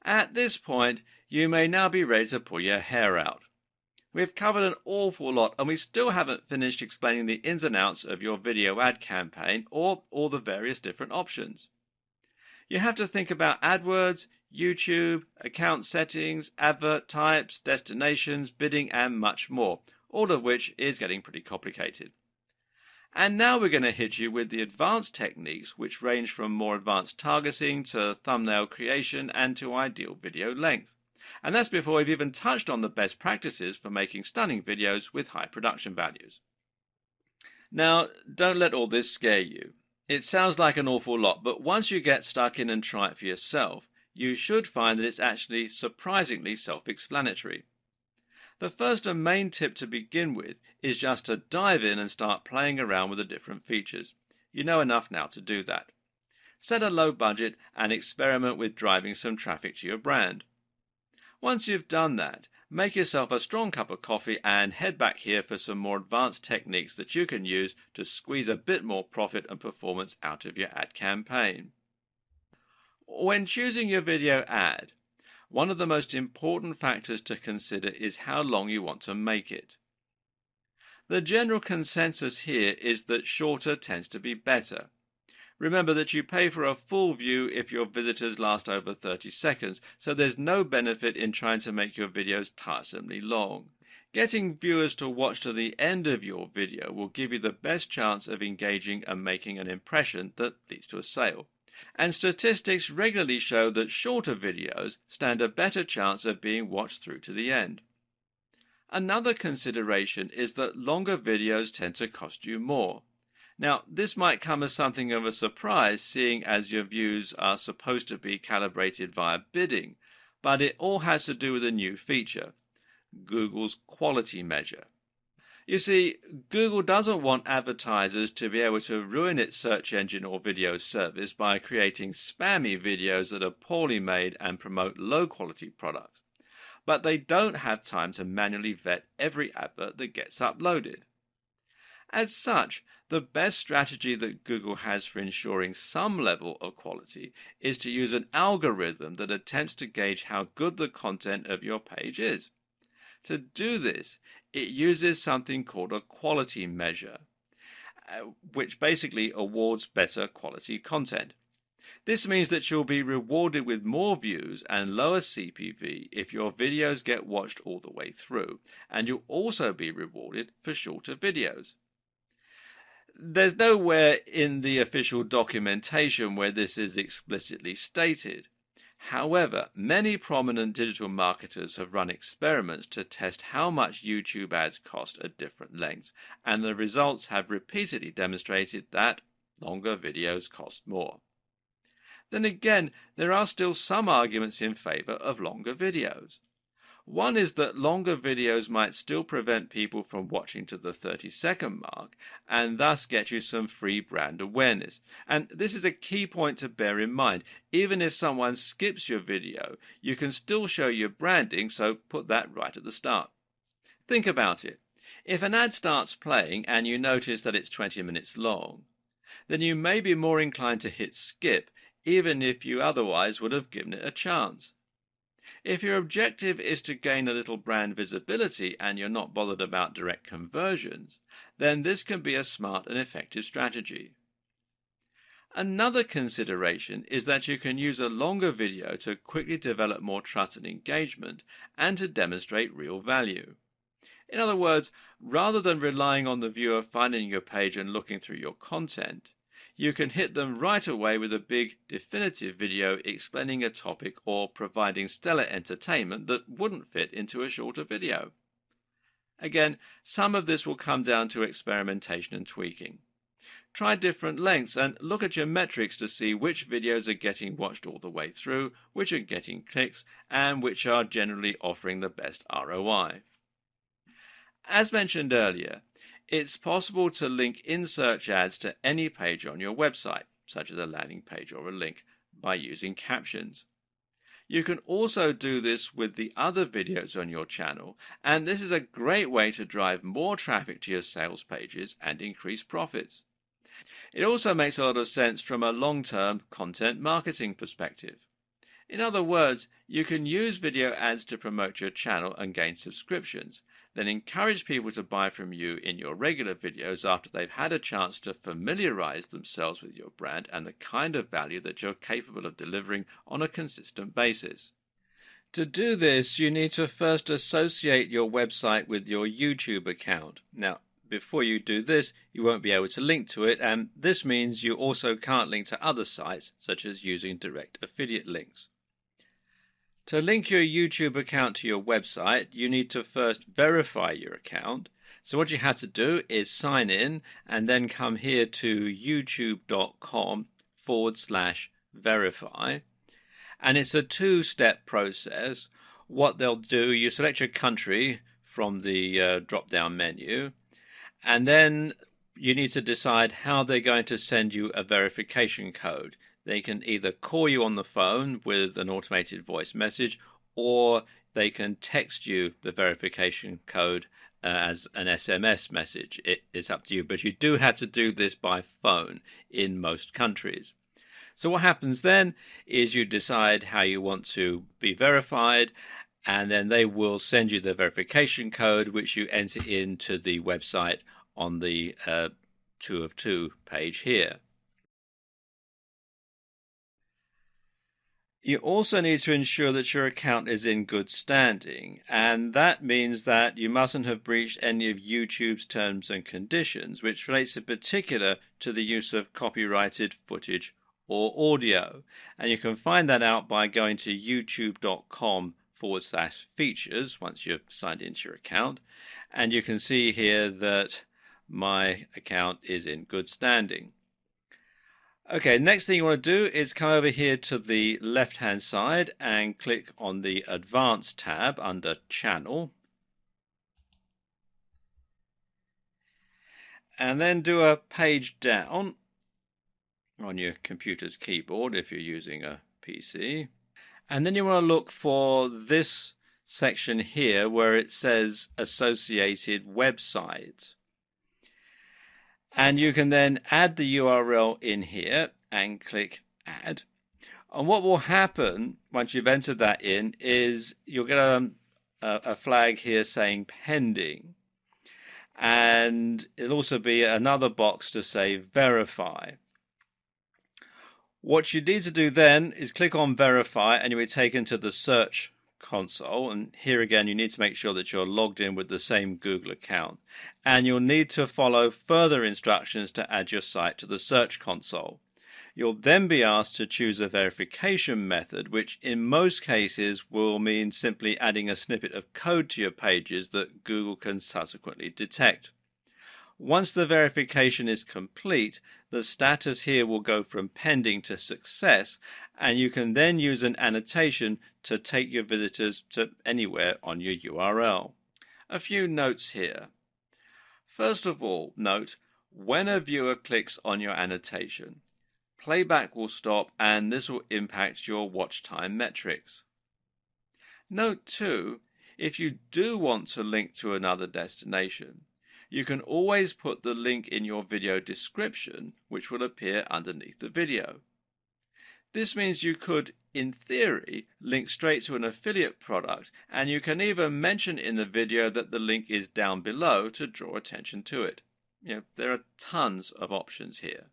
At this point, you may now be ready to pull your hair out. We've covered an awful lot and we still haven't finished explaining the ins and outs of your video ad campaign or all the various different options. You have to think about AdWords, YouTube, account settings, advert types, destinations, bidding and much more, all of which is getting pretty complicated. And now we're going to hit you with the advanced techniques which range from more advanced targeting to thumbnail creation and to ideal video length. And that's before we've even touched on the best practices for making stunning videos with high production values. Now, don't let all this scare you. It sounds like an awful lot, but once you get stuck in and try it for yourself, you should find that it's actually surprisingly self-explanatory. The first and main tip to begin with is just to dive in and start playing around with the different features. You know enough now to do that. Set a low budget and experiment with driving some traffic to your brand. Once you've done that, make yourself a strong cup of coffee and head back here for some more advanced techniques that you can use to squeeze a bit more profit and performance out of your ad campaign. When choosing your video ad, one of the most important factors to consider is how long you want to make it. The general consensus here is that shorter tends to be better. Remember that you pay for a full view if your visitors last over 30 seconds, so there's no benefit in trying to make your videos tiresomely long. Getting viewers to watch to the end of your video will give you the best chance of engaging and making an impression that leads to a sale. And statistics regularly show that shorter videos stand a better chance of being watched through to the end. Another consideration is that longer videos tend to cost you more. Now, this might come as something of a surprise, seeing as your views are supposed to be calibrated via bidding, but it all has to do with a new feature, Google's quality measure. You see, Google doesn't want advertisers to be able to ruin its search engine or video service by creating spammy videos that are poorly made and promote low-quality products. But they don't have time to manually vet every advert that gets uploaded. As such, the best strategy that Google has for ensuring some level of quality is to use an algorithm that attempts to gauge how good the content of your page is. To do this, it uses something called a quality measure, which basically awards better quality content. This means that you'll be rewarded with more views and lower CPV if your videos get watched all the way through, and you'll also be rewarded for shorter videos. There's nowhere in the official documentation where this is explicitly stated. However, many prominent digital marketers have run experiments to test how much YouTube ads cost at different lengths, and the results have repeatedly demonstrated that longer videos cost more. Then again, there are still some arguments in favor of longer videos. One is that longer videos might still prevent people from watching to the 30-second mark and thus get you some free brand awareness. And this is a key point to bear in mind. Even if someone skips your video, you can still show your branding, so put that right at the start. Think about it. If an ad starts playing and you notice that it's 20 minutes long, then you may be more inclined to hit skip, even if you otherwise would have given it a chance. If your objective is to gain a little brand visibility and you're not bothered about direct conversions, then this can be a smart and effective strategy. Another consideration is that you can use a longer video to quickly develop more trust and engagement and to demonstrate real value. In other words, rather than relying on the viewer finding your page and looking through your content, you can hit them right away with a big, definitive video explaining a topic or providing stellar entertainment that wouldn't fit into a shorter video. Again, some of this will come down to experimentation and tweaking. Try different lengths and look at your metrics to see which videos are getting watched all the way through, which are getting clicks, and which are generally offering the best ROI. As mentioned earlier, it's possible to link in-search ads to any page on your website, such as a landing page or a link, by using captions. You can also do this with the other videos on your channel, and this is a great way to drive more traffic to your sales pages and increase profits. It also makes a lot of sense from a long-term content marketing perspective. In other words, you can use video ads to promote your channel and gain subscriptions, then encourage people to buy from you in your regular videos after they've had a chance to familiarize themselves with your brand and the kind of value that you're capable of delivering on a consistent basis. To do this, you need to first associate your website with your YouTube account. Now, before you do this, you won't be able to link to it, and this means you also can't link to other sites, such as using direct affiliate links. To link your YouTube account to your website, you need to first verify your account. So what you have to do is sign in and then come here to youtube.com/verify. And it's a two-step process. What they'll do, you select your country from the drop-down menu, and then you need to decide how they're going to send you a verification code. They can either call you on the phone with an automated voice message, or they can text you the verification code as an SMS message. It's up to you, but you do have to do this by phone in most countries. So what happens then is you decide how you want to be verified, and then they will send you the verification code, which you enter into the website on the 2 of 2 page here. You also need to ensure that your account is in good standing, and that means that you mustn't have breached any of YouTube's terms and conditions, which relates in particular to the use of copyrighted footage or audio. And you can find that out by going to youtube.com/features once you've signed into your account, and you can see here that my account is in good standing. Okay, next thing you want to do is come over here to the left-hand side and click on the Advanced tab under Channel. And then do a page down on your computer's keyboard if you're using a PC. And then you want to look for this section here where it says Associated Website. And you can then add the URL in here and click Add. And what will happen once you've entered that in is you'll get a flag here saying Pending. And it'll also be another box to say Verify. What you need to do then is click on Verify, and you'll be taken to the Search console, and here again you need to make sure that you're logged in with the same Google account, and you'll need to follow further instructions to add your site to the Search console. You'll then be asked to choose a verification method, which in most cases will mean simply adding a snippet of code to your pages that Google can subsequently detect. Once the verification is complete, the status here will go from pending to success, and you can then use an annotation to take your visitors to anywhere on your URL. A few notes here. First of all, note, when a viewer clicks on your annotation, playback will stop and this will impact your watch time metrics. Note too, if you do want to link to another destination, you can always put the link in your video description, which will appear underneath the video. This means you could, in theory, link straight to an affiliate product, and you can even mention in the video that the link is down below to draw attention to it. There are tons of options here.